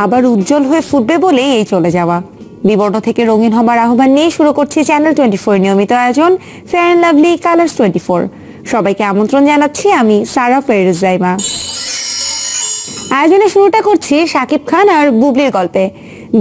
আবার উজ্জ্বল হয়ে ফুটবে বলেই এই চলে যাওয়া। বিবর্ণ থেকে রঙিন হবার আহ্বান নিয়ে শুরু করছি চ্যানেল 24 নিয়মিত আয়োজন ফেয়ার অ্যান্ড লাভলি কালার্স 24। সবাইকে আমন্ত্রণ জানাচ্ছি আমি সারা ফেরুজ জাইমা। আয়োজনের শুরুটা করছি শাকিব খান আর বুবলির গল্পে।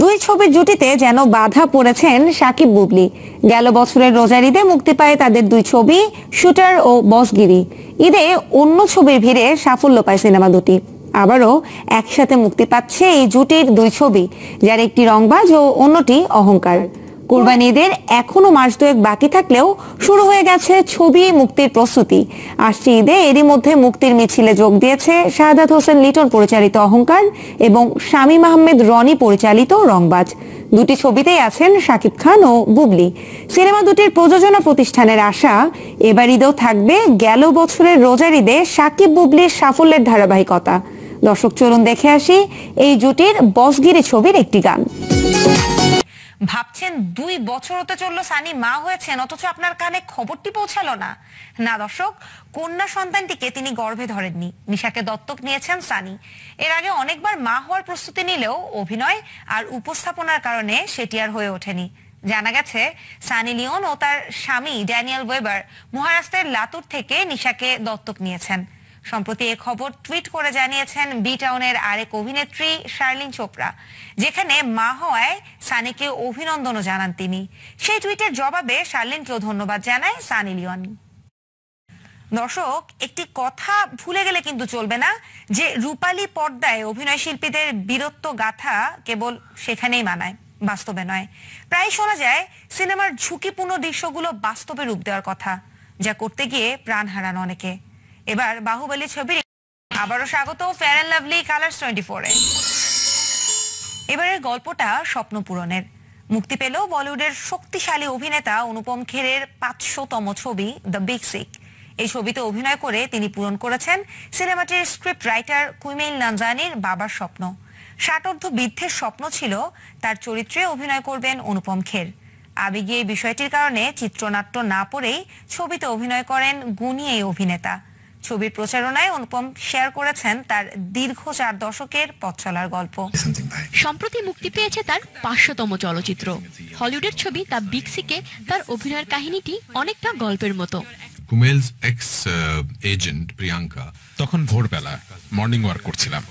দুই ছবির জুটিতে যেন বাধা পড়েছেন শাকিব বুবলি। গেল বছরের রোজার ঈদে মুক্তি পায় তাদের দুই ছবি শুটার ও বসগিরি। ঈদে অন্য ছবির ভিড়ে সাফল্য পায় সিনেমা দুটি। আবারও একসাথে মুক্তি পাচ্ছে এই জুটির দুই ছবি, যার একটি রংবাজ ও অন্যটি অহংকার। কুরবানি ঈদের এখনো মাস দুয়েক বাকি থাকলেও শুরু হয়ে গেছে ছবি মুক্তির প্রস্তুতি। আসছে ঈদে এরই মধ্যে মুক্তির মিছিলে যোগ দিয়েছে শাহাদাত হোসেন লিটন পরিচালিত অহংকার এবং শামীম আহমেদ রনি পরিচালিত রংবাজ। দুটি ছবিতেই আছেন শাকিব খান ও বুবলি। সিনেমা দুটির প্রযোজনা প্রতিষ্ঠানের আশা, এবার ঈদেও থাকবে গেল বছরের রোজার ঈদে শাকিব বুবলির সাফল্যের ধারাবাহিকতা। দর্শক চলুন দেখে আসি এই জুটির বসগিরি ছবির একটি গান। ভাবছেন 2 বছর হতে চললো সানি মা হয়েছেন, অথচ আপনার কানে খবরটি পৌঁছালো না? না দর্শক, কন্যা সন্তানটিকে তিনি গর্ভে ধরেননি, নিশাকে দত্তক নিয়েছেন সানি। এর আগে অনেকবার মা হওয়ার প্রস্তুতি নিলেও অভিনয় আর উপস্থাপনার কারণে সেটি আর হয়ে ওঠেনি। জানা গেছে সানি লিওন ও তার স্বামী ড্যানিয়েল ওয়েবার মহারাষ্ট্রের লাতুর থেকে নিশাকে দত্তক নিয়েছেন। সম্প্রতি এ খবর টুইট করে জানিয়েছেন বি টাউনের আরেক অভিনেত্রী শার্লিন চোপড়া, যেখানে মা হওয়ায় সানিকে অভিনন্দনও জানান তিনি। সেই টুইটের জবাবে শার্লিনকেও ধন্যবাদ জানায় সানি লিওন। দর্শক, একটি কথা ভুলে গেলে কিন্তু চলবে না যে রূপালী পর্দায় অভিনয় শিল্পীদের বীরত্ব গাথা কেবল সেখানেই মানায়, বাস্তবে নয়। প্রায় শোনা যায় সিনেমার ঝুঁকিপূর্ণ দৃশ্যগুলো বাস্তবে রূপ দেওয়ার কথা, যা করতে গিয়ে প্রাণ হারান অনেকে। এবার বাহুবলী ছবির আবারও স্বাগত ফেয়ার অ্যান্ড লাভলি কালার্স 24-এ। এবারের গল্পটা স্বপ্ন পূরণের। মুক্তি পেল বলিউডের শক্তিশালী অভিনেতা অনুপম খেরের 500তম ছবি দ্য বিগ সিক। এই ছবিতে অভিনয় করে তিনি পূরণ করেছেন সিনেমাটির স্ক্রিপ্ট রাইটার কুইমেইল নানজানির বাবার স্বপ্ন। ষাটোর্ধ্ব বৃদ্ধের স্বপ্ন ছিল তার চরিত্রে অভিনয় করবেন অনুপম খের। আবেগী এই বিষয়টির কারণে চিত্রনাট্য না পড়েই ছবিতে অভিনয় করেন গুণী এই অভিনেতা। ছবির প্রচারণায় অনুপম শেয়ার করেছেন তার দীর্ঘ 4 দশকের পথ চলার গল্প। সম্প্রতি মুক্তি পেয়েছে তার 500তম চলচ্চিত্র। হলিউডের ছবি দ্য বিগ সিকে তার অভিনয়ের কাহিনীটি অনেকটা গল্পের মতো। কুমেলস এক্স এজেন্ট প্রিয়াঙ্কা, তখন ভোরবেলা মর্নিং ওয়াক করছিলাম,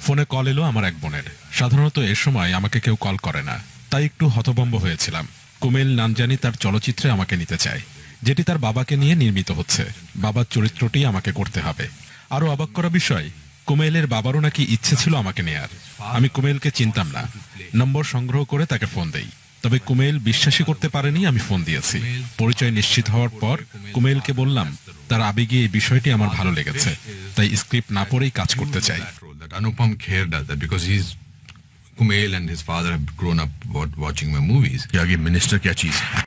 ফোনে কল এলো আমার এক বোনের। সাধারণত এ সময় আমাকে কেউ কল করে না, তাই একটু হতভম্ব হয়েছিলাম। কুমেল নানজানি তার চলচ্চিত্রে আমাকে নিতে চায়, যেটি তার বাবাকে নিয়ে নির্মিত হচ্ছে। বাবার চরিত্রটি আমাকে করতে হবে। আরো অবাক করা বিষয়, কুমেলের বাবারও নাকি ইচ্ছে ছিল আমাকে নেয়ার। আমি কুমেলকে চিনতাম না, নম্বর সংগ্রহ করে তাকে ফোন দেই। তবে কুমেল বিশ্বাসই করতে পারেনি আমি ফোন দিয়েছি। পরিচয় নিশ্চিত হওয়ার পর কুমেলকে বললাম তার আবেগে এই বিষয়টি আমার ভালো লেগেছে, তাই স্ক্রিপ্ট না পড়েই কাজ করতে চাই। Anupam Kher does that because Kumail and his father have grown up watching my movies. आगे मिनिस्टर क्या चीज है?